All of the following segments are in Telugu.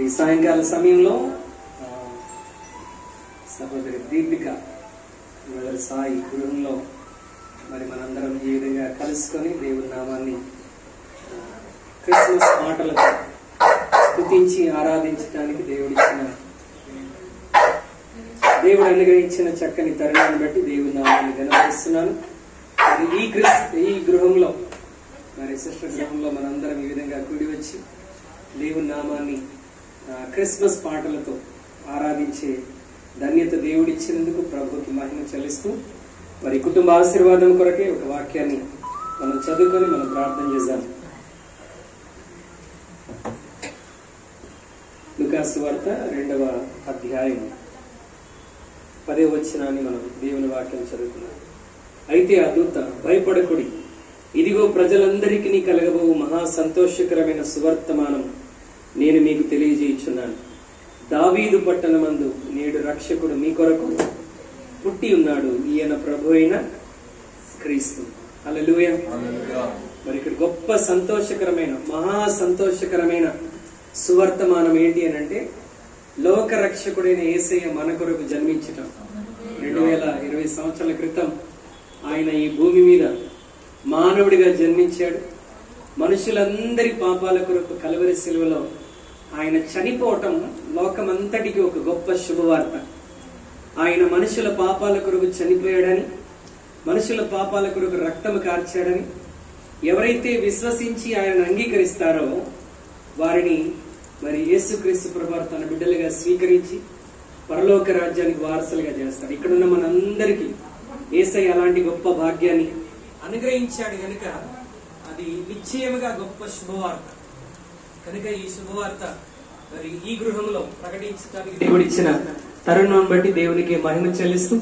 ఈ సాయంకాల సమయంలో సహోదరి దీపిక బ్రదర్ సాయి గృహంలో మరి మనందరం ఈ విధంగా కలుసుకొని దేవుని నామాన్ని క్రిస్మస్ పాటలతో స్తుతించి ఆరాధించడానికి దేవుడు అనుగ్రహించిన చక్కని తరుణాన్ని బట్టి దేవుని నామాన్ని ఘనపరుస్తున్నాను. ఈ గృహంలో మరి సిస్టర్ గృహంలో మనందరం ఈ విధంగా కూడి వచ్చి దేవుని నామాన్ని క్రిస్మస్ పాటలతో ఆరాధించే ధన్యత దేవుడిచ్చినందుకు ప్రభుకి మహిమ చెల్లిస్తూ మరి కుటుంబ ఆశీర్వాదం కొరకే ఒక వాక్యాన్ని మనం చదువుకొని మనం ప్రార్థన చేద్దాం. లూకాసు వార్త 2వ అధ్యాయం 10వ వచనాన్ని మనం దేవుని వాక్యం చదువుకున్నాం. అయితే ఆ దూత, భయపడకుడి, ఇదిగో ప్రజలందరికీ కలగబోవు మహా సంతోషకరమైన సువర్తమానం నేను మీకు తెలియజేయుచున్నాను. దావీదు పట్టణమందు నేడు రక్షకుడు మీ కొరకు పుట్టి ఉన్నాడు, ఈయన ప్రభు అయిన క్రీస్తు. హల్లెలూయా. మరి ఇక్కడ గొప్ప సంతోషకరమైన మహా సంతోషకరమైన సువర్తమానం ఏంటి అని అంటే, లోక రక్షకుడైన యేసయ్య మన కొరకు జన్మించటం. 2020 సంవత్సరాల క్రితం ఆయన ఈ భూమి మీద మానవుడిగా జన్మించాడు. మనుషులందరి పాపాల కొరకు కలువరి శిలువలో ఆయన చనిపోవటం లోకమంతటికి ఒక గొప్ప శుభవార్త. ఆయన మనుషుల పాపాల కొరకు చనిపోయాడని, మనుషుల పాపాల కొరకు రక్తము కార్చాడని ఎవరైతే విశ్వసించి ఆయనను అంగీకరిస్తారో వారిని మరి యేసుక్రీస్తు ప్రభువు తన బిడ్డలుగా స్వీకరించి పరలోక రాజ్యానికి వారసులుగా చేస్తాడు. ఇక్కడున్న మనందరికీ యేసయ్య అలాంటి గొప్ప భాగ్యాన్ని అనుగ్రహించాడు కనుక అది నిశ్చయముగా గొప్ప శుభవార్త. కనుక ఈ శుభవార్త మరి ఈ గృహంలో ప్రకటించడానికి దేవుడిచ్చిన తరుణం బట్టి దేవునికి మహిమ చెల్లిస్తూ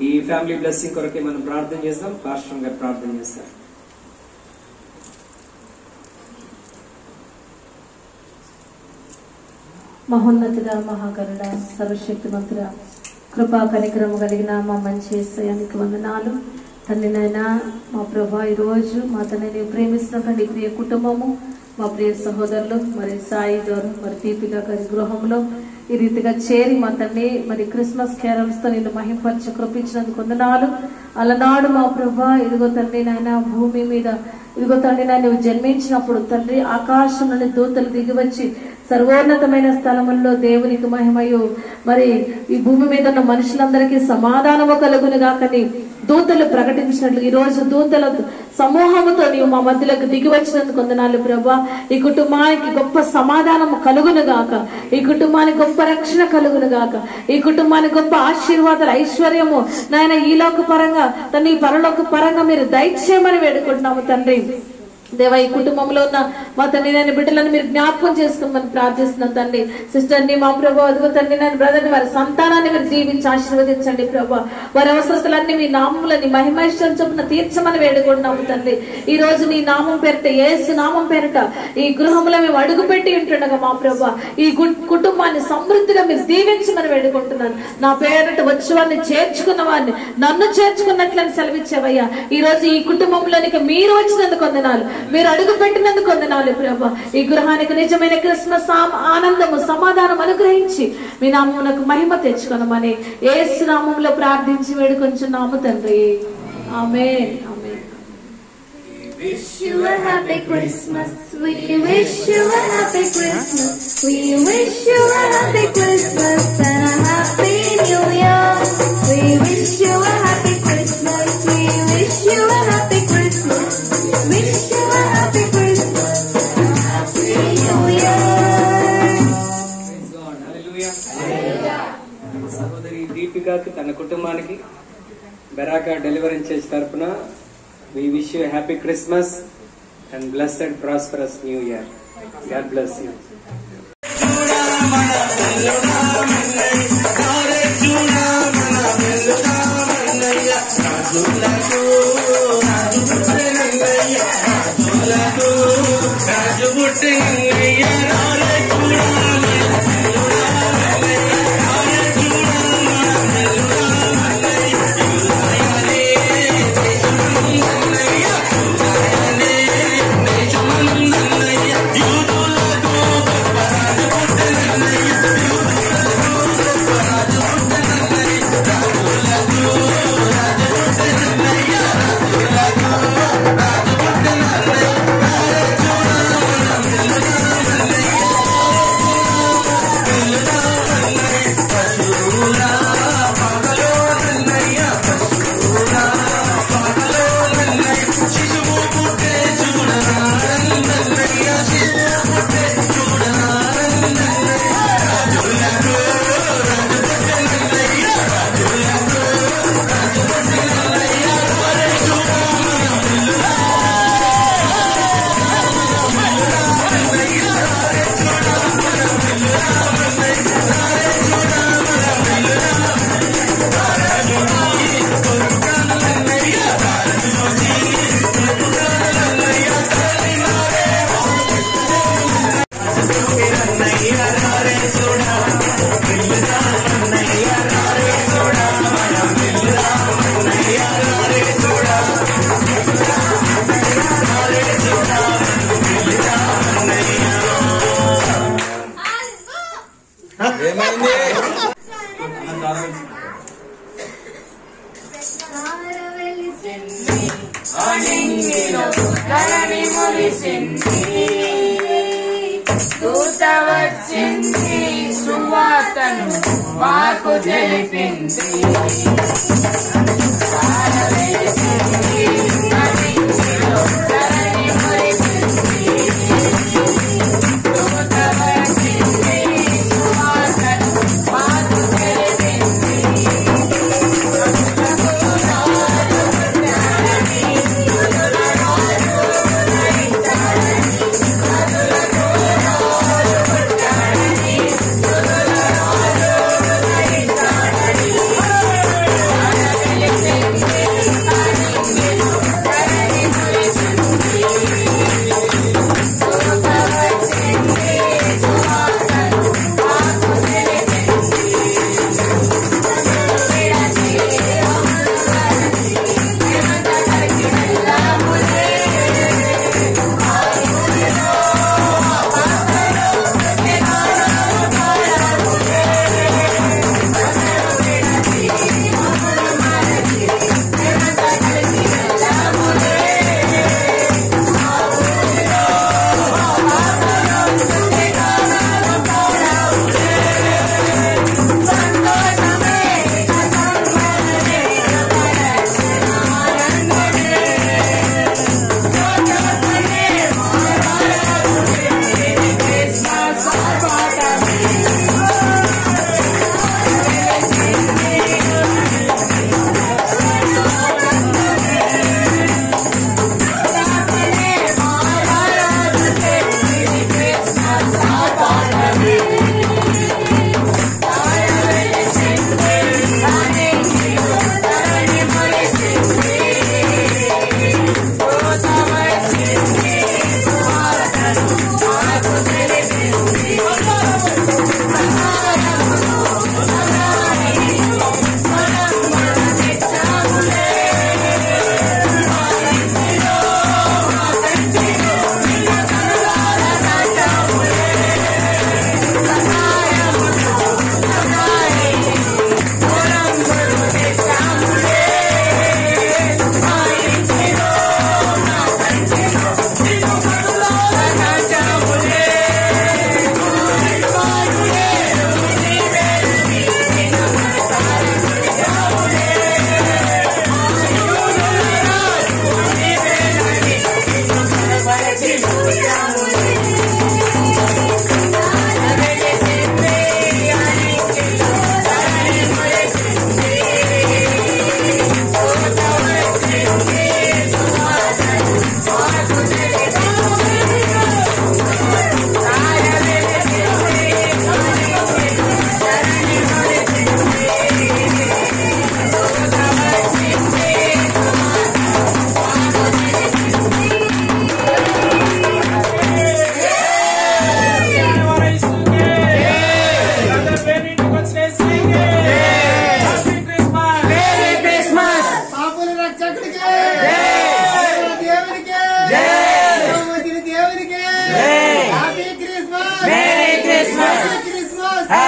ఈ ఫ్యామిలీ బ్లెస్సింగ్ కొరకే మనం ప్రార్థన చేస్తాం. పాస్టర్ గారు ప్రార్థన చేస్తారు. మహోన్నతుడ, మహాకరుడ, సర్వశక్తిమంతుడ, కృపా కనికరము కలిగిన మా మంచి యేసయ్యానికి వందనాలు. తండ్రి నాయన, మా ప్రభా, ఈరోజు మా తండ్రి నేను ప్రేమిస్తున్నటువంటి ప్రియ కుటుంబము, మా ప్రియ సహోదరులు, మరి సాయి గారు, మరి దీపిక గారి గృహంలో ఈ రీతిగా చేరి మా తండ్రి మరి క్రిస్మస్ క్యారల్స్ తో నిన్ను మహింపరిచి కృపించినందుకు వందనాలు. అలనాడు మా ప్రభా, ఇదిగో తండ్రి నాయన, భూమి మీద ఇదిగో తండ్రి నాయన నువ్వు జన్మించినప్పుడు తండ్రి ఆకాశం నుండి దూతలు దిగివచ్చి సర్వోన్నతమైన స్థలముల్లో దేవునికి మహిమయు, మరి ఈ భూమి మీద ఉన్న మనుషులందరికీ సమాధానము కలుగును గాకని దూతలు ప్రకటించినట్లు ఈ రోజు దూతల సమూహముతో నీవు మా మధ్యలోకి దిగి వచ్చినందుకు వందనాలు ప్రభా. ఈ కుటుంబానికి గొప్ప సమాధానము కలుగును గాక, ఈ కుటుంబానికి గొప్ప రక్షణ కలుగును గాక, ఈ కుటుంబానికి గొప్ప ఆశీర్వాదాలు, ఐశ్వర్యము నాయన ఈ లోక పరంగా తండ్రి పరలోక పరంగా మీరు దయచేయమని వేడుకుంటున్నాము తండ్రి. దేవా, ఈ కుటుంబంలో ఉన్న మా తండ్రి నేను బిడ్డలను మీరు జ్ఞాపకం చేసుకోమని ప్రార్థిస్తున్నాం తండ్రి. సిస్టర్ని మా ప్రభా, అదిగో తండ్రి నేను బ్రదర్ని, వారి సంతానాన్ని మీరు దీవించి ఆశీర్వదించండి ప్రభా. వారి అవసరతలన్నీ మీ నామములని మహిమైష్టం చొప్పున తీర్చమని వేడుకుంటున్నాము తండ్రి. ఈ రోజు నీ నామం పేరిట, యేసు నామం పేరిట ఈ గృహంలో మేము అడుగు పెట్టి ఉంటుండగా మా ప్రభా, ఈ కుటుంబాన్ని సమృద్ధిగా మీరు దీవించమని వేడుకుంటున్నాను. నా పేరిట వచ్చి వారిని చేర్చుకున్న వారిని నన్ను చేర్చుకున్నట్లని సెలవిచ్చావయ్యా. ఈ రోజు ఈ కుటుంబంలోనికి మీరు వచ్చినందుకు వందనాలు, మీరు అడుగు పెట్టినందుకు వందనాలు ప్రభా. ఈ గృహానికి నిజమైన క్రిస్మస్ ఆనందము, సమాధానం అనుగ్రహించి మీ నామమునకు మహిమ తెచ్చుకొనమని యేసు నామములో ప్రార్థించి వేడుకొంచున్నాము తండ్రి. ఆమేన్. ఆమేన్. Wish you a happy Christmas. We wish you a happy Christmas. We wish you a happy Christmas and a happy New Year. We wish you a happy Christmas. We wish you a happy Christmas. Wish you a happy Christmas and a happy New Year. Praise God. Hallelujah. సహోదరి దీపికకి, తన కుటుంబానికి బెరాకా డెలివరెన్స్ చేసే తరపున we wish you a happy Christmas and blessed prosperous new year. God bless you. దూత వచ్చింది, సువార్తను మాకు తెలిపింది.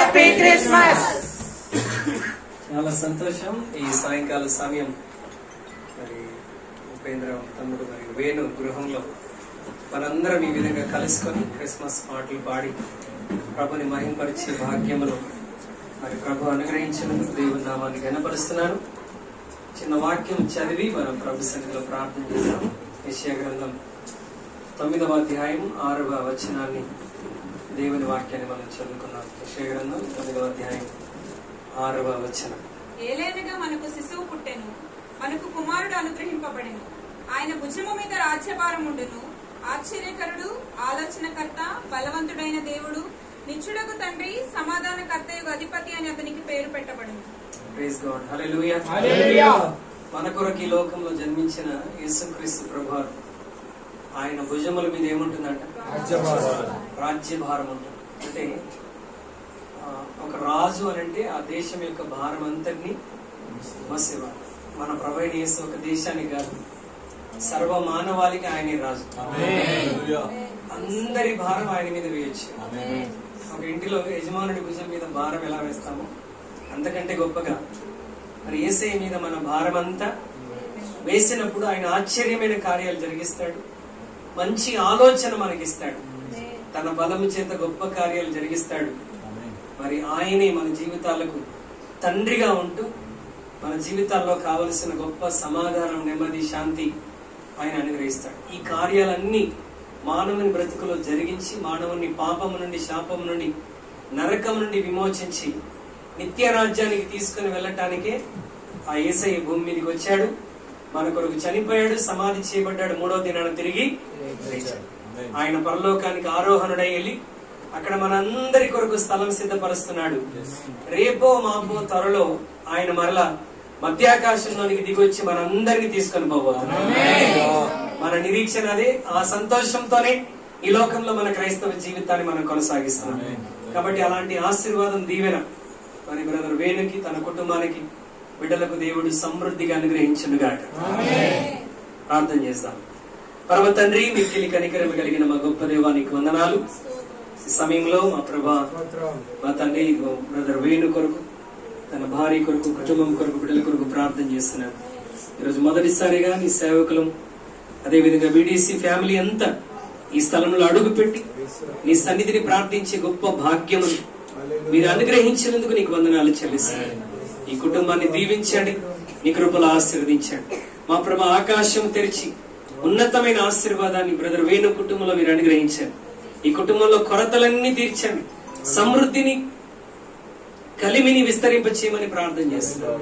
Happy Christmas. చాలా సంతోషం. ఈ సాయంకాల సమయం మరి ఉపేంద్ర తమ్ముడు మరి వేణు గృహంలో మనందరం ఈ విధంగా కలుసుకొని క్రిస్మస్ పాటలు పాడి ప్రభుని మహింపరిచే భాగ్యములు మరి ప్రభు అనుగ్రహించినందుకు దేవుని నామాన్ని ఘనపరుస్తున్నాను. చిన్న వాక్యం చదివి మనం ప్రభు సన్నిధిలో ప్రార్థన చేద్దాం. యెషయా గ్రంథం 9వ అధ్యాయం 6వ వచనాన్ని దేవుని వాక్యాన్ని మనం చదువుకున్నాం. యెషయా గ్రంథం 9వ అధ్యాయం 6వ వచనం. ఏలైనగా మనకు శిశువు పుట్టెను, మనకు కుమారుడు అనుగ్రహింపబడెను, ఆయన భుజము మీద రాజ్యభారం ఉండును. ఆశ్చర్యకరుడు, ఆలోచనకర్త, బలవంతుడైన దేవుడు, నిత్యుడగు తండ్రి, సమాధానకర్తయగు అధిపతి అని అతనికి పేరు పెట్టబడును. Praise God. హల్లెలూయా. మన కొరకు ఈ లోకంలో జన్మించిన యేసుక్రీస్తు ప్రభువారు ఆయన భుజముల మీద ఏముంటుందంట? రాజ్యభారం ఉంటుంది. అంటే ఒక రాజు అని అంటే ఆ దేశం యొక్క భారం అంతటినీ మోసేవారు. మన ప్రభు అయిన యేసు ఒక దేశానికి కాదు, సర్వ మానవాళికి ఆయనే రాజు. అందరి భారం ఆయన మీద వేయొచ్చు. ఒక ఇంటిలో యజమానుడి భుజం మీద భారం ఎలా వేస్తామో అంతకంటే గొప్పగా మరి యేసయ్య మీద మన భారం అంతా వేసినప్పుడు ఆయన ఆశ్చర్యమైన కార్యాలు జరిగిస్తాడు. మంచి ఆలోచన మనకిస్తాడు. తన బలము చేత గొప్ప కార్యాలు జరిగిస్తాడు. మరి ఆయనే మన జీవితాలకు తండ్రిగా ఉంటూ మన జీవితాల్లో కావలసిన గొప్ప సమాధానం, నెమ్మది, శాంతి ఆయన అనుగ్రహిస్తాడు. ఈ కార్యాలన్నీ మానవుని బ్రతుకులో జరిగించి మానవుని పాపము నుండి, శాపము నుండి, నరకం నుండి విమోచించి నిత్య రాజ్యానికి తీసుకుని వెళ్ళటానికే ఆ యేసయ్య భూమి మీదకి వచ్చాడు. మన కొరకు చనిపోయాడు, సమాధి చేయబడ్డాడు, 3వ దినాన తిరిగి లేచాడు. ఆయన పరలోకానికి ఆరోహణుడై వెళ్ళి అక్కడ మనందరి కొరకు స్థలం సిద్ధపరుస్తున్నాడు. రేపో మాపో త్వరలో ఆయన మరలా మధ్యాకాశంలోనికి దిగొచ్చి మనందరినీ తీసుకొని పోబోతున్నాడు. మన నిరీక్షణ అదే. ఆ సంతోషంతోనే ఈ లోకంలో మన క్రైస్తవ జీవితాన్ని మనం కొనసాగిస్తున్నాం. కాబట్టి అలాంటి ఆశీర్వాదం, దీవెన మరి బ్రదర్ వేణుకి, తన కుటుంబానికి, బిడ్డలకు దేవుడు సమృద్ధిగా అనుగ్రహించునుగాక. ప్రార్థన చేస్తాం. పరమ తండ్రి, మిక్కిలి కనికరం కలిగిన మా గొప్ప దేవానికి వందనాలు. ఈ సమయంలో మా ప్రభా, మా తండ్రి బ్రదర్ వేణు కొరకు, తన భార్య కొరకు, కుటుంబం కొరకు, బిడ్డల కొరకు ప్రార్థన చేస్తున్నాను. ఈరోజు మొదటిసారిగా నీ సేవకులం, అదేవిధంగా బీడీసీ ఫ్యామిలీ అంతా ఈ స్థలంలో అడుగు పెట్టి నీ సన్నిధిని ప్రార్థించే గొప్ప భాగ్యము మీరు అనుగ్రహించినందుకు నీకు వందనాలు చెల్లిస్తున్నాను. ఈ కుటుంబాన్ని దీవించండి, నీ కృపలో ఆశీర్వదించండి. మా ప్రభు ఆకాశం తెరిచి ఉన్నతమైన ఆశీర్వాదాన్ని బ్రదర్ వేణు కుటుంబంలో మీరు అనుగ్రహించండి. ఈ కుటుంబంలో కొరతలన్నీ తీర్చండి, సమృద్ధిని, కలిమిని విస్తరింపచేయమని ప్రార్థన చేస్తున్నారు.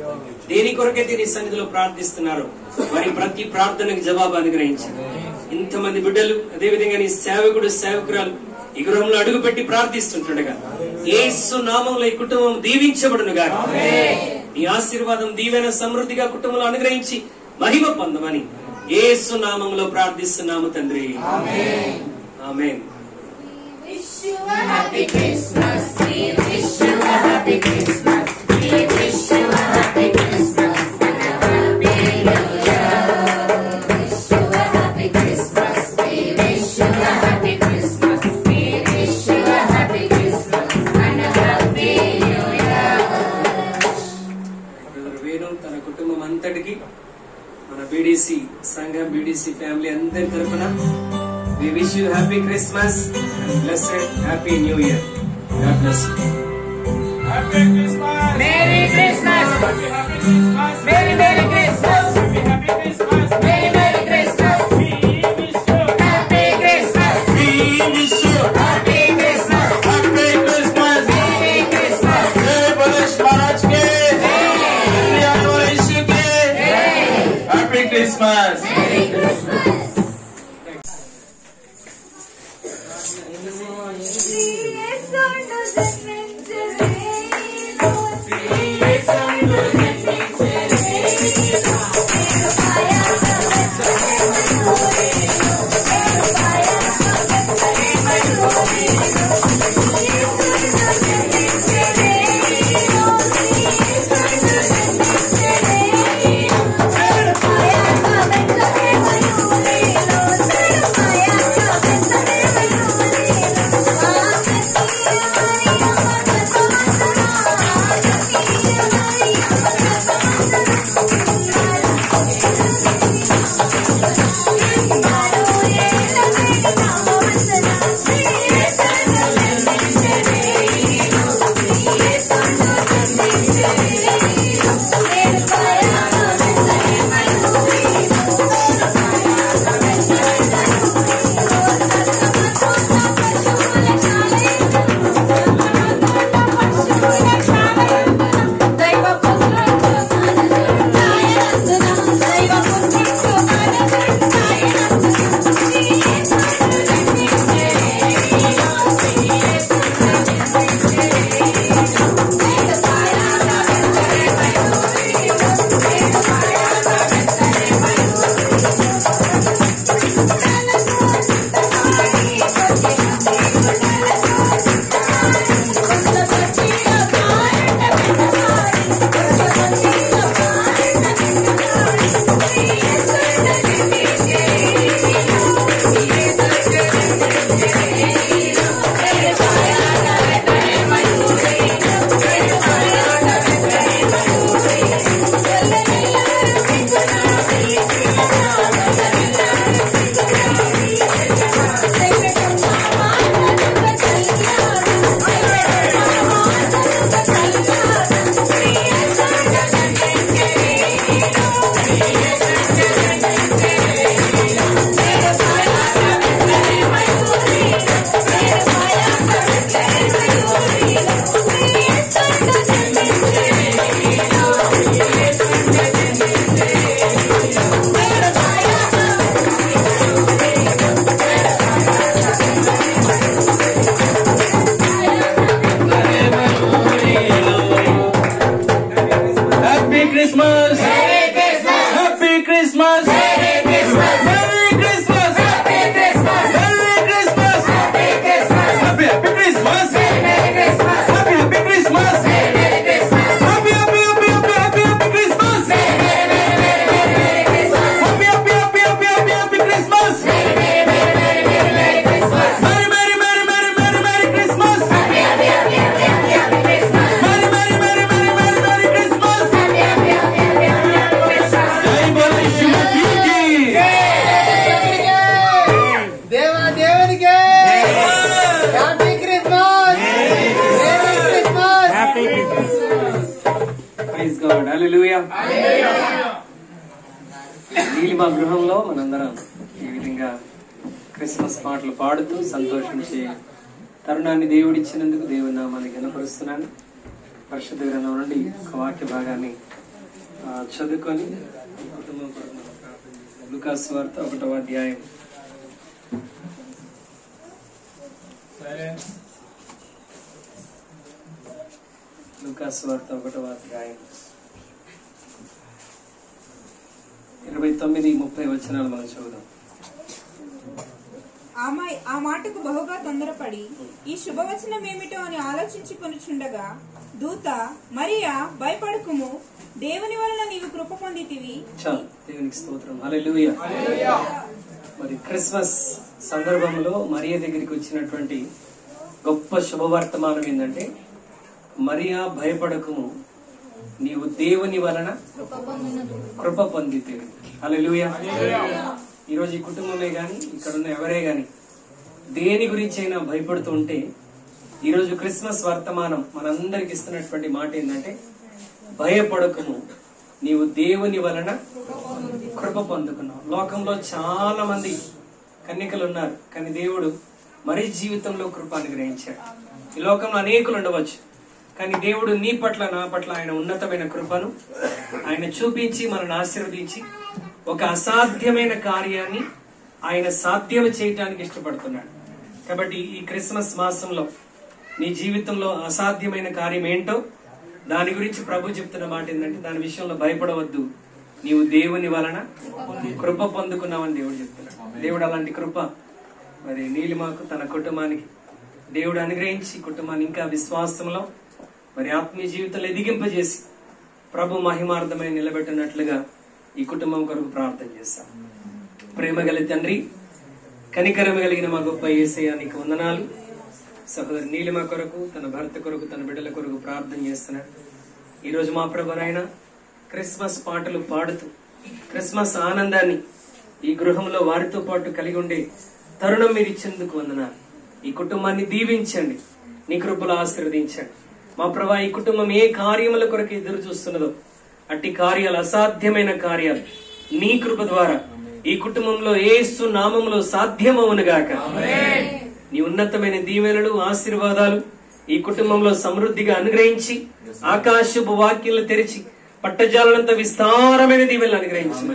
దేని కొరకైతే నీ సన్నిధిలో ప్రార్థిస్తున్నారు వారి ప్రతి ప్రార్థనకు జవాబు అనుగ్రహించండి. ఇంతమంది బిడ్డలు, అదేవిధంగా నీ సేవకుడు, సేవకురాలు ఈ గృహంలో అడుగు పెట్టి ప్రార్థిస్తుండగా యేసు నామంలో ఈ కుటుంబం దీవించబడునుగా. నీ ఆశీర్వాదం, దీవెన సమృద్ధిగా కుటుంబంలో అనుగ్రహించి మహిమ పొందమని యేసు నామంలో ప్రార్థిస్తున్నాము తండ్రి. ఆమేన్. తన కుటుంబం అంతటికి, మన బీడీసీ సంఘం, బీడీసీ ఫ్యామిలీ అందరి తరఫున we wish you happy Christmas and blessed happy new year. God bless you. Happy Christmas. Merry Christmas. Happy Christmas. Merry Merry Christmas. Happy Christmas. Merry Merry Christmas. We wish you happy Christmas. We wish you happy Christmas. Happy Christmas. Merry Christmas. Jai Ganesh Maharaj ke. Jai Ganesh ke. Happy Christmas. Merry Christmas. Bye. God. Hallelujah. Neelima గృహంలో మనందరం ఈ విధంగా క్రిస్మస్ పాటలు పాడుతూ సంతోషించే తరుణాన్ని దేవుడిచ్చినందుకు దేవుని నామాన్ని ఘనపరుస్తున్నాను. పరిశుద్ధ గ్రంథం నుండి ఒక వాక్య భాగాన్ని చదువుకొని కుటుంబం కొరకు మనం ప్రార్థన చేస్తాం. లూకాసు సువార్త 1వ అధ్యాయం. లూకాసు సువార్త 1వ అధ్యాయం 29-30 వచనాలు మనం చదువుదాం. ఆ మాటకు బహుగా తొందరపడి ఈ శుభవచనం ఏమిటో అని ఆలోచించుకొనుచుండగా దూత, మరియా, భయపడకుము, దేవుని వలన నీవు కృప పొందితివి. చాలు, దేవునికి స్తోత్రం. హల్లెలూయా. మరి క్రిస్మస్ సందర్భంలో మరియా దగ్గరికి వచ్చినటువంటి గొప్ప శుభవర్తమానం ఏంటంటే, మరియా భయపడకుము, నీవు దేవుని వలన కృప పొందితివి. హల్లెలూయా. ఈరోజు ఈ కుటుంబమే గాని ఇక్కడున్న ఎవరే గాని దేని గురించి అయినా భయపడుతూ ఉంటే, ఈరోజు క్రిస్మస్ వర్తమానం మనందరికి ఇస్తున్నటువంటి మాట ఏంటంటే, భయపడకుము, నీవు దేవుని వలన కృప పొందుకున్నావు. లోకంలో చాలా మంది కన్యకలు ఉన్నారు, కానీ దేవుడు మరి జీవితంలో కృప అనుగ్రహించాడు. ఈ లోకంలో అనేకులు ఉండవచ్చు, కానీ దేవుడు నీ పట్ల నా పట్ల ఆయన ఉన్నతమైన కృపను ఆయన చూపించి మనల్ని ఆశీర్వదించి ఒక అసాధ్యమైన కార్యాన్ని ఆయన సాధ్యం చేయటానికి ఇష్టపడుతున్నాడు. కాబట్టి ఈ క్రిస్మస్ మాసంలో నీ జీవితంలో అసాధ్యమైన కార్యం ఏంటో దాని గురించి ప్రభు చెప్తున్న మాట ఏంటంటే, దాని విషయంలో భయపడవద్దు, నీవు దేవుని వలన కృప పొందుకున్నావని దేవుడు చెప్తున్నాడు. దేవుడు అలాంటి కృప మరి నీలిమాకు తన కుటుంబానికి దేవుడు అనుగ్రహించి కుటుంబాన్ని ఇంకా విశ్వాసంలో మరి ఆత్మీయ జీవితంలో ఎదిగింపజేసి ప్రభు మహిమార్థమై నిలబెట్టినట్లుగా ఈ కుటుంబం కొరకు ప్రార్థన చేస్తాం. ప్రేమ గల తండ్రి, కనికరమ కలిగిన మా గొప్ప యేసయ్య, నీకు వందనాలు. సహోదరి నీలిమ కొరకు, తన భర్త కొరకు, తన బిడ్డల కొరకు ప్రార్థన చేస్తున్నాడు. ఈ రోజు మా ప్రభువైన క్రిస్మస్ పాటలు పాడుతూ క్రిస్మస్ ఆనందాన్ని ఈ గృహంలో వారితో పాటు కలిగి ఉండే తరుణం మీరు ఇచ్చేందుకు వందనాలు. ఈ కుటుంబాన్ని దీవించండి, నీ కృపలో ఆశీర్వదించండి. మా ప్రభా, ఈ కుటుంబం ఏ కార్యముల కొరకు ఎదురు చూస్తున్నదో అట్టి కార్యాలు, అసాధ్యమైన కార్యాలు నీ కృప ద్వారా ఈ కుటుంబంలో యేసు నామములో సాధ్యమవునుగాక. నీ ఉన్నతమైన దీవెనలు, ఆశీర్వాదాలు ఈ కుటుంబంలో సమృద్ధిగా అనుగ్రహించి, ఆకాశపు వాక్యాలు తెరిచి పట్టజాలనంత విస్తారమైన దీవెనలు అనుగ్రహించి,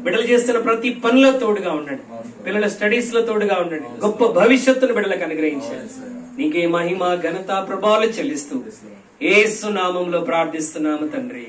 బిడ్డలు చేస్తున్న ప్రతి పనిలో తోడుగా ఉండండి, పిల్లల స్టడీస్ లో తోడుగా ఉండండి, గొప్ప భవిష్యత్తును బిడ్డలకు అనుగ్రహించండి. నీకే మహిమ, ఘనత, ప్రభావాలు చెల్లిస్తూ యేసు నామములో ప్రార్థిస్తున్నాము తండ్రి.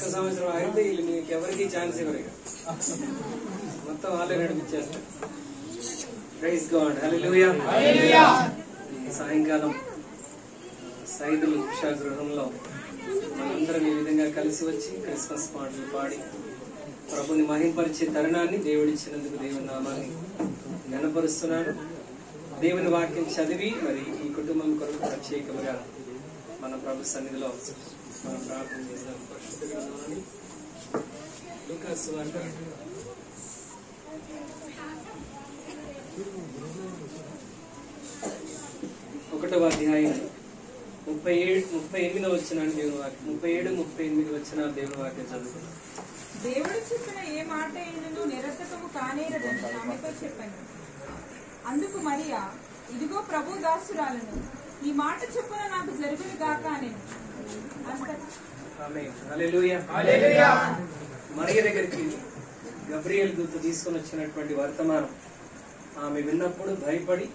ఒక్క సంవత్సరం అయితే వీళ్ళు మీకు ఎవరికి ఛాన్స్ ఇవ్వరు, ఇక మొత్తం వాళ్ళే నడిపించేస్తారు. ప్రైజ్ గాడ్, హల్లెలూయా. సాయంకాలం సైదులు ఉషా గృహంలో మనందరం ఈ విధంగా కలిసి వచ్చి క్రిస్మస్ పాటలు పాడి ప్రభుని మహింపరిచే తరుణాన్ని దేవుడిచ్చినందుకు దేవుని నామాన్ని ఘనపరుస్తున్నాను. దేవుని వాక్యం చదివి మరి ఈ కుటుంబం కొరకు ప్రత్యేకముగా మన ప్రభు సన్నిధిలో మనం ప్రార్థన చేద్దాం. పరిశుద్ధ గ్రంథంలోని లూకాసు సువార్త 1వ అధ్యాయం 37 వచనాన్ని దేవుని వాక్యం 37-38 వచనాలు దేవుని వాక్యం చదువుకున్నాం. దేవుడు చెప్పిన ఏ మాట అయినను నిరర్థకము కానేరదని ఆమెతో చెప్పాను. అందుకు మరియా, ఇదిగో ప్రభు దాసురాలను, ఈ మాట చొప్పున నాకు జరుగును గాక నేను. ఆమేన్, హల్లెలూయా. మరియ దగ్గరికి గబ్రియల్ దూత తీసుకొని వచ్చినటువంటి వర్తమానం ఆమె విన్నప్పుడు భయపడి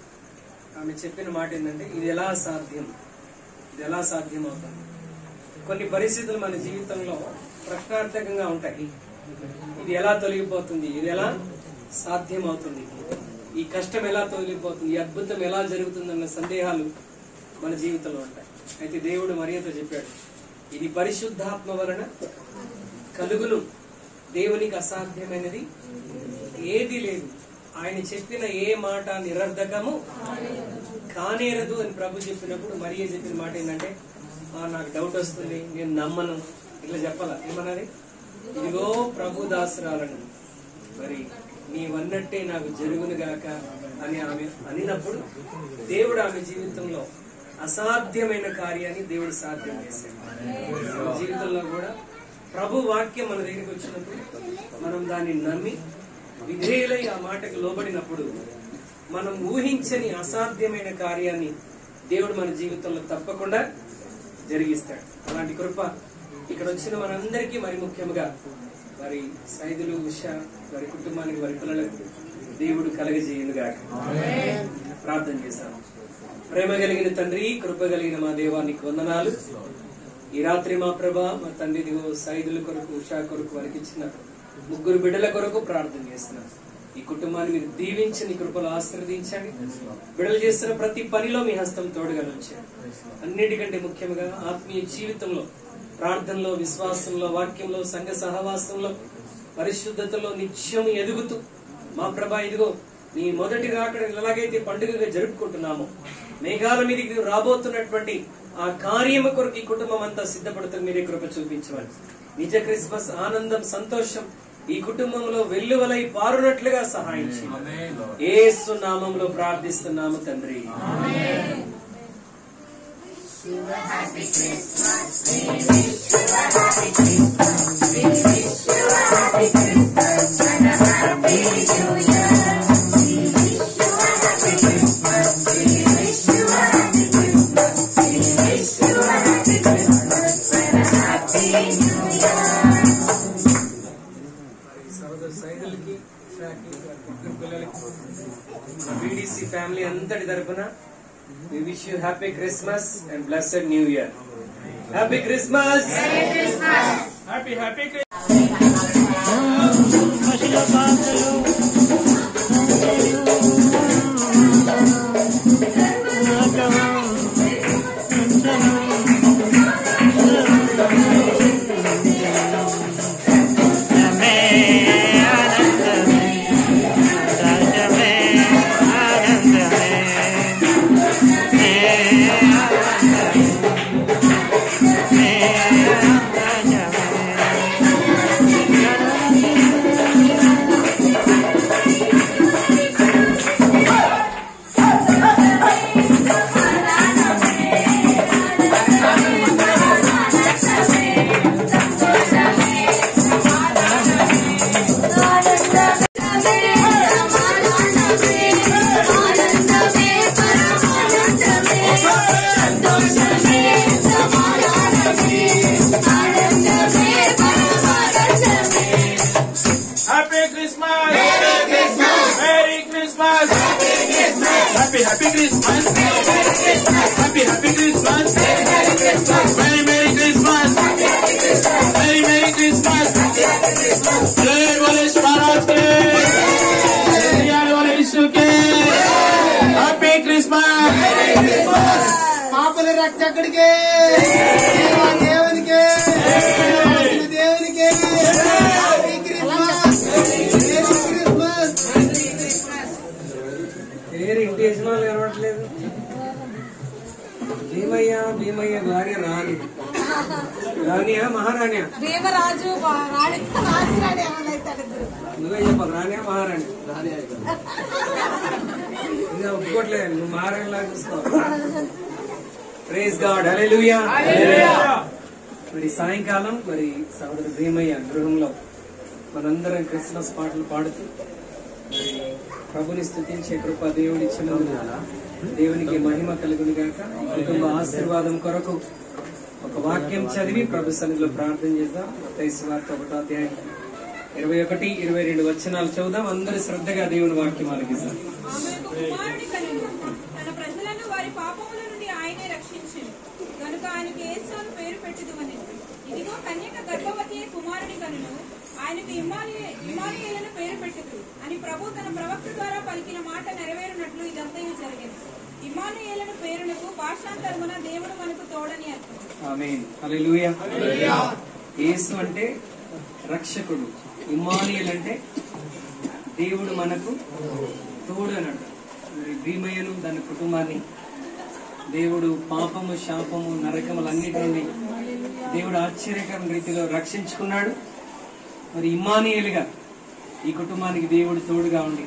ఆమె చెప్పిన మాట ఏంటంటే, ఇది ఎలా సాధ్యం అవుతుంది. కొన్ని పరిస్థితులు మన జీవితంలో ప్రశ్నార్థకంగా ఉంటాయి. ఇది ఎలా తొలగిపోతుంది, ఇది ఎలా సాధ్యం అవుతుంది, ఈ కష్టం ఎలా తొలగిపోతుంది, ఈ అద్భుతం ఎలా జరుగుతుందన్న సందేహాలు మన జీవితంలో ఉంటాయి. అయితే దేవుడు మరియతో చెప్పాడు, ఇది పరిశుద్ధాత్మ వలన కలుగును, దేవునికి అసాధ్యమైనది ఏది లేదు, ఆయన చెప్పిన ఏ మాట నిరర్ధకము కానేరదు అని ప్రభు చెప్పినప్పుడు మరియ చెప్పిన మాట ఏంటంటే, నాకు డౌట్ వస్తుంది, నేను నమ్మను, ఇట్లా చెప్పాలా. ఏమన్నది? ఇదిగో ప్రభు దాసురాలను, మరి నీవన్నట్టే నాకు జరుగును గాక అని ఆమె అనినప్పుడు దేవుడు ఆమె జీవితంలో అసాధ్యమైన కార్యాన్ని దేవుడు సాధ్యం చేశాడు. జీవితంలో కూడా ప్రభు వాక్యం మన దగ్గరికి వచ్చినప్పుడు మనం దాన్ని నమ్మి విధేయులై ఆ మాటకు లోబడినప్పుడు మనం ఊహించని అసాధ్యమైన కార్యాన్ని దేవుడు మన జీవితంలో తప్పకుండా జరిగిస్తాడు. అలాంటి కృప ఇక్కడ వచ్చిన మనందరికీ, మరి ముఖ్యంగా మరి సైదులు ఉషా వారి కుటుంబానికి, వారి పిల్లలకు దేవుడు కలగజేయునుగా ప్రార్థన చేశాము. ప్రేమ కలిగిన తండ్రి, కృప కలిగిన మా దేవానికి వందనాలు. ఈ రాత్రి మా ప్రభా, మా తండ్రి సైదుల కొరకు, ఉషా కొరకు, వారికి ఇచ్చిన 3 బిడ్డల కొరకు ప్రార్థన చేస్తున్నాం. ఈ కుటుంబాన్ని మీరు దీవించి నీ కృపలో ఆశీర్వదించండి. బిడ్డలు చేస్తున్న ప్రతి పనిలో మీ హస్తం తోడుగా ఉంచండి. అన్నిటికంటే ముఖ్యంగా ఆత్మీయ జీవితంలో, ప్రార్థనలో, విశ్వాసంలో, వాక్యంలో, సంఘ సహవాసంలో, పరిశుద్ధతలో నిత్యం ఎదుగుతూ మా ప్రభా, ఇదిగో నీ మొదటి రాకడ ఎలాగైతే పండుగగా జరుపుకుంటున్నామో, మేఘాల మీదకి రాబోతున్నటువంటి ఆ కార్యము కొరకు ఈ కుటుంబం అంతా సిద్ధపడుతూ మీరే కృప చూపించమని, నిజ క్రిస్మస్ ఆనందం, సంతోషం ఈ కుటుంబంలో వెల్లువలై పారునట్లుగా సహాయం చేయండి. యేసు నామములో ప్రార్థిస్తున్నాము తండ్రి. సైదులకి, పిల్లలకి, BDC ఫ్యామిలీ అంతటి తరపున we wish you happy Christmas and blessed New Year. Happy Christmas. Happy Christmas. Happy Christmas. Merry Christmas. Merry Christmas. के आने वाले यीशु के हैप्पी क्रिसमस పాపల రక్షకుడికే దేవునికే దేవునికే హ్యాపీ క్రిస్మస్ పేరు ఇంటి యజమానులు కనబడట్లేదు. భీమయ్య భార్య రాణి. రాణియా మహారాణియా? దేవరాజు నువ్వే చెప్పాలి. రాణియా మహారాణి? ఇంకా ఒప్పుకోవట్లేదు. నువ్వు మహారాణిలాగా చూసుకోవాలి. Praise God. హల్లెలూయా. మరి సాయంకాలం మరి సహోదరు భీమయ్య గృహంలో మనందరం క్రిస్మస్ పాటలు పాడుతూ మరి ప్రభుని స్తుతించే కృప దేవుడి ఇచ్చినందున దేవునికి మహిమ కలుగును గాక. కుటుంబ ఆశీర్వాదం కొరకు ఒక వాక్యం చదివి ప్రభు సన్నిధిలో ప్రార్థన చేద్దాం. మత్తయి సువార్త 1వ అధ్యాయం 21, 22 వచనాలు చదువుదాం. అందరూ శ్రద్ధగా దేవుని వాక్యం ఆలకిద్దాం. ఆమెకు కుమారుడి కలుగు. తన ప్రజలను వారి పాపముల నుండి ఆయనే రక్షించెను కనుక ఆయనకు యేసు అని పేరు పెట్టుదుమని. ఇదిగో కన్యక గర్భవతి కుమారుడి కనును ఆయనకు ఇమ్మానుయేలును పేరు పెట్టుదు అని ప్రభు తన ప్రవక్త ద్వారా పలికిన మాట నెరవేరునట్లు ఇదంతయు జరిగింది. ఇమ్మానుయేలును పేరునకు భాషాంతరమున దేవుడు మనకు తోడని అర్థం. ఆమేన్. హల్లెలూయా. యేసు అంటే రక్షకుడు, ఇమ్మానుయేలు అంటే దేవుడు మనకు తోడు అని అంటారు. మరి భీమయ్యను దాని కుటుంబాన్ని దేవుడు పాపము, శాపము, నరకములన్నిటి నుండి దేవుడు ఆశ్చర్యకరమైన రీతిలో రక్షించుకున్నాడు. మరి ఇమ్మానుయేలుగా ఈ కుటుంబానికి దేవుడు తోడుగా ఉండి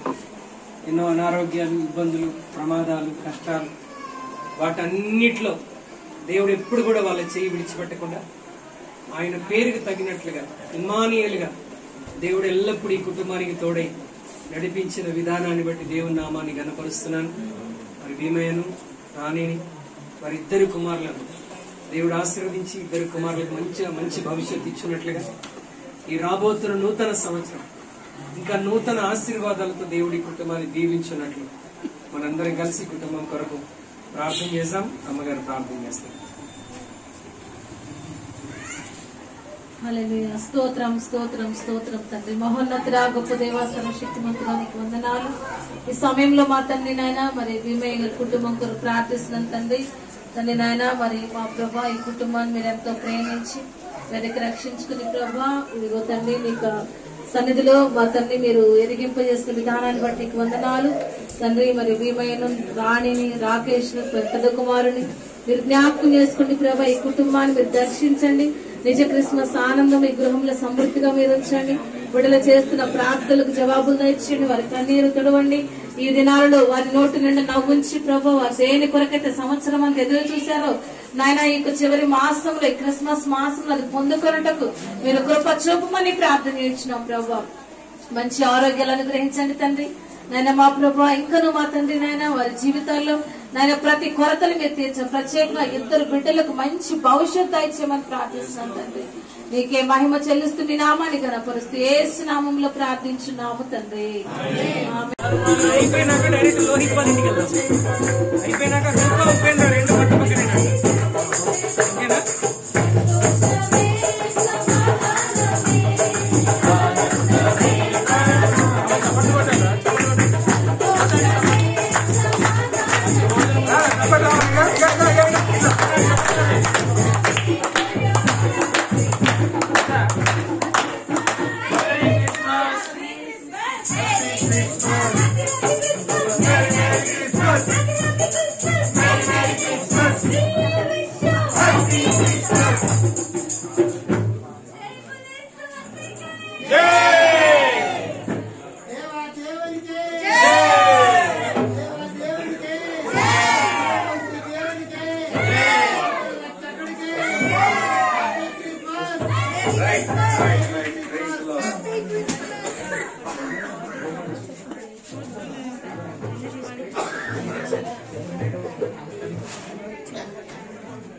ఎన్నో అనారోగ్యాలు, ఇబ్బందులు, ప్రమాదాలు, కష్టాలు వాటన్నిటిలో దేవుడు ఎప్పుడు కూడా వాళ్ళ చేయి విడిచిపెట్టకుండా ఆయన పేరుకు తగినట్లుగా ఇమ్మానుయేలుగా దేవుడు ఎల్లప్పుడూ ఈ కుటుంబానికి తోడై నడిపించిన విధానాన్ని బట్టి దేవుని నామాన్ని గణపరుస్తున్నాను. మరి భీమయ్యను, రాణిని, వారిద్దరు కుమారులను దేవుడు ఆశీర్వదించి ఇద్దరు కుమారులకు మంచి భవిష్యత్తు ఇచ్చినట్లుగా ఈ రాబోతున్న నూతన సంవత్సరం ఇంకా నూతన ఆశీర్వాదాలతో దేవుడి కుటుంబాన్ని దీవించినట్లు మనందరం కలిసి కుటుంబం కొరకు ప్రార్థన చేద్దాం. అమ్మగారు ప్రార్థన చేస్తాం. హల్లెలూయా. స్తోత్రం స్తోత్రం స్తోత్రం తండ్రి. మహోన్నతుడా, గొప్ప దేవా, సర్వశక్తిమంతుడానికి వందనాలు. ఈ సమయంలో మా తండ్రి నాయన మరి భీమయ్య గారి కుటుంబం కొరకు ప్రార్థిస్తున్నాం తండ్రి. తండ్రి నాయన మరి మా ప్రభా ఈ కుటుంబాన్ని మీరు ఎంతో ప్రేమించి వెనక్కి రక్షించుకుని ప్రభా ఇదిగో తండ్రి మీకు సన్నిధిలో మా తండ్రి మీరు ఎదిగింపజేసిన విధానాన్ని బట్టి నీకు వందనాలు తండ్రి. మరి భీమయ్యను, రాణిని, రాకేష్ పెద్ద కుమారుని మీరు జ్ఞాపకం చేసుకోండి ప్రభా. ఈ కుటుంబాన్ని మీరు దర్శించండి. నిజ క్రిస్మస్ ఆనందం ఈ గృహంలో సమృద్ధిగా మీరు ఉంచండి. విడుదల చేస్తున్న ప్రార్థనలకు జవాబులు ఇచ్చండి. వారి కన్నీరు తుడవండి. ఈ దినాలలో వారి నోటి నిండా నవ్వుంచి ప్రభు వారు దేని కొరకైతే సంవత్సరం అంతా ఎదురు చూశారో నాయన ఈ చివరి మాసంలో ఈ క్రిస్మస్ మాసంలో అది పొందుకొనుటకు మీరు కృప చూపమని ప్రార్థన చేయించినాం ప్రభు. మంచి ఆరోగ్యాలు అనుగ్రహించండి తండ్రి నాయన మా ప్రభు. ఇంకను మా తండ్రి నాయన వారి జీవితాల్లో నాయన ప్రతి కొరతలు మీరు తీర్చారు. ప్రత్యేకంగా ఇద్దరు బిడ్డలకు మంచి భవిష్యత్తు ఇచ్చేయమని ప్రార్థిస్తున్నాం తండ్రి. నీకే మహిమ చెల్లిస్తూ నీ నామాన్ని గణపరుస్తూ యేసు నామంలో ప్రార్థించున్నాము తండ్రి. అయిపోయినాక డైరెక్ట్ లోహిత్ వాళ్ళ ఇంటికి వెళ్దాం. అయిపోయినాక ఉపేంద్ర రెండు పక్క పక్కనే ఓకేనా?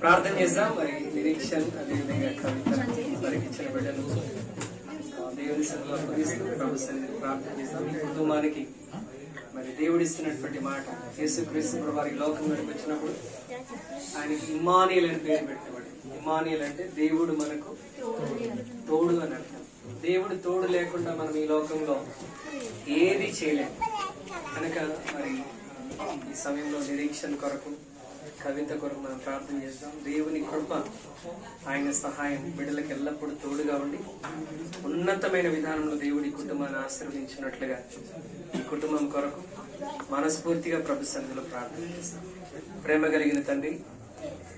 ప్రార్థన చేద్దాం. మరి నిరీక్షణ అదేవిధంగా కవిత వారికి ఇచ్చిన బిడ్డలు దేవుని సన్నిధిలో అప్పగిస్తూ ప్రభు సన్నిధిని ప్రార్థన చేద్దాం. ఈ కుటుంబానికి మరి దేవుడిస్తున్నటువంటి మాట యేసుక్రీస్తు ప్రభు వారి లోకం వరకు వచ్చినప్పుడు ఆయనకి ఇమ్మానుయేలు అని పేరు పెట్టబడి. ఇమ్మానుయేలు అంటే దేవుడు మనకు తోడు అని అర్థం. దేవుడు తోడు లేకుండా మనం ఈ లోకంలో ఏది చేయలేము కనుక మరి ఈ సమయంలో నిరీక్షణ కొరకు, కవిత కొరకు మనం ప్రార్థన చేస్తాం. దేవుని కృప, ఆయన సహాయం బిడ్డలకు ఎల్లప్పుడూ తోడుగా ఉండి ఉన్నతమైన విధానంలో దేవుడి కుటుంబాన్ని ఆశీర్వదించినట్లుగా ఈ కుటుంబం కొరకు మనస్ఫూర్తిగా ప్రభు సన్నిధిలో ప్రార్థన చేస్తాం. ప్రేమ కలిగిన తండ్రి,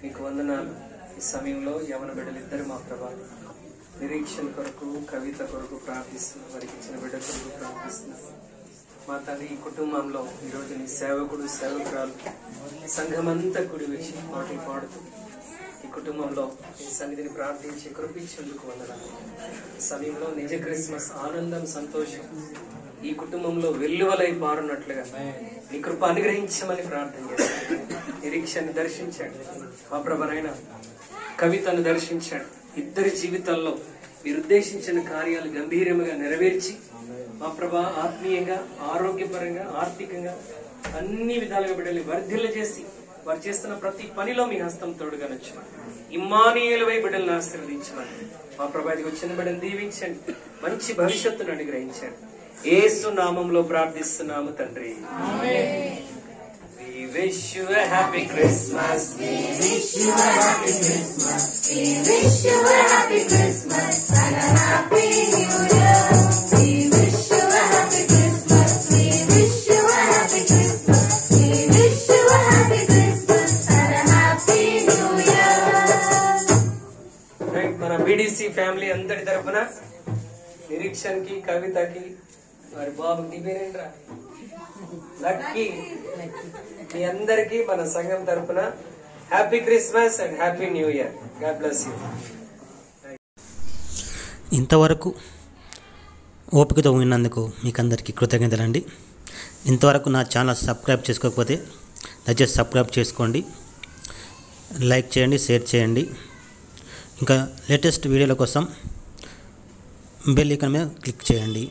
నీకు వందనాలు. ఈ సమయంలో యవన బిడ్డలిద్దరు మా ప్రభా నిరీక్షణ కొరకు, కవిత కొరకు ప్రార్థిస్తున్నాం. వారికి ఇచ్చిన బిడ్డ కొరకు ప్రార్థిస్తున్నాం. మా తండ్రి, ఈ కుటుంబంలో ఈరోజు నీ సేవకుడు, సేవకురాలు, సంఘమంతా కూడి వచ్చి పాటలు పాడుతూ ఈ కుటుంబంలో ఈ సన్నిధిని ప్రార్థించి కృపించేందుకు వందనాలు. ఈ సమయంలో నిజ క్రిస్మస్ ఆనందం, సంతోషం ఈ కుటుంబంలో వెల్లువలై పారున్నట్లుగా నీ కృప అనుగ్రహించమని ప్రార్థన చేస్తాను. నిరీక్షను దర్శించండి మా ప్రభువైన కవితను దర్శించండి. ఇద్దరి జీవితాల్లో మీరు ఉద్దేశించిన కార్యాలు గంభీరంగా నెరవేర్చి మా ప్రభా ఆత్మీయంగా, ఆరోగ్యపరంగా, ఆర్థికంగా అన్ని విధాలుగా బిడ్డల్ని వర్ధిల్ల చేసి వారు చేస్తున్న ప్రతి పనిలో మీ హస్తం తోడుగా నచ్చమని, ఇమ్మానుయేలువై బిడ్డలను ఆశీర్వదించమని మా ప్రభా ఇది వచ్చిన బిడ్డను దీవించండి. మంచి భవిష్యత్తును అనుగ్రహించండి. యేసు నామంలో ప్రార్థిస్తున్నాము తండ్రి. We wish you a happy Christmas. We wish you a happy Christmas. We wish you a happy Christmas and a happy New Year. We wish you a happy Christmas. We wish you a happy Christmas. We wish you a happy Christmas and a happy New Year. Right, మన BDC ఫ్యామిలీ అందరి తరపున నిరీక్షణకి, కవితకి, మరి బాబుకి పేరేంట్రా లక్కీ, మీ అందరికీ మన సంఘం తరపున happy Christmas and happy new year. God bless you. ఇంతవరకు ఓపికతో విన్నందుకు మీకు అందరికీ కృతజ్ఞతలండి. ఇంతవరకు నా ఛానల్ సబ్స్క్రైబ్ చేసుకోకపోతే దయచేసి సబ్స్క్రైబ్ చేసుకోండి, లైక్ చేయండి, షేర్ చేయండి. ఇంకా లేటెస్ట్ వీడియోల కోసం బెల్ ఐకాన్ మీద క్లిక్ చేయండి.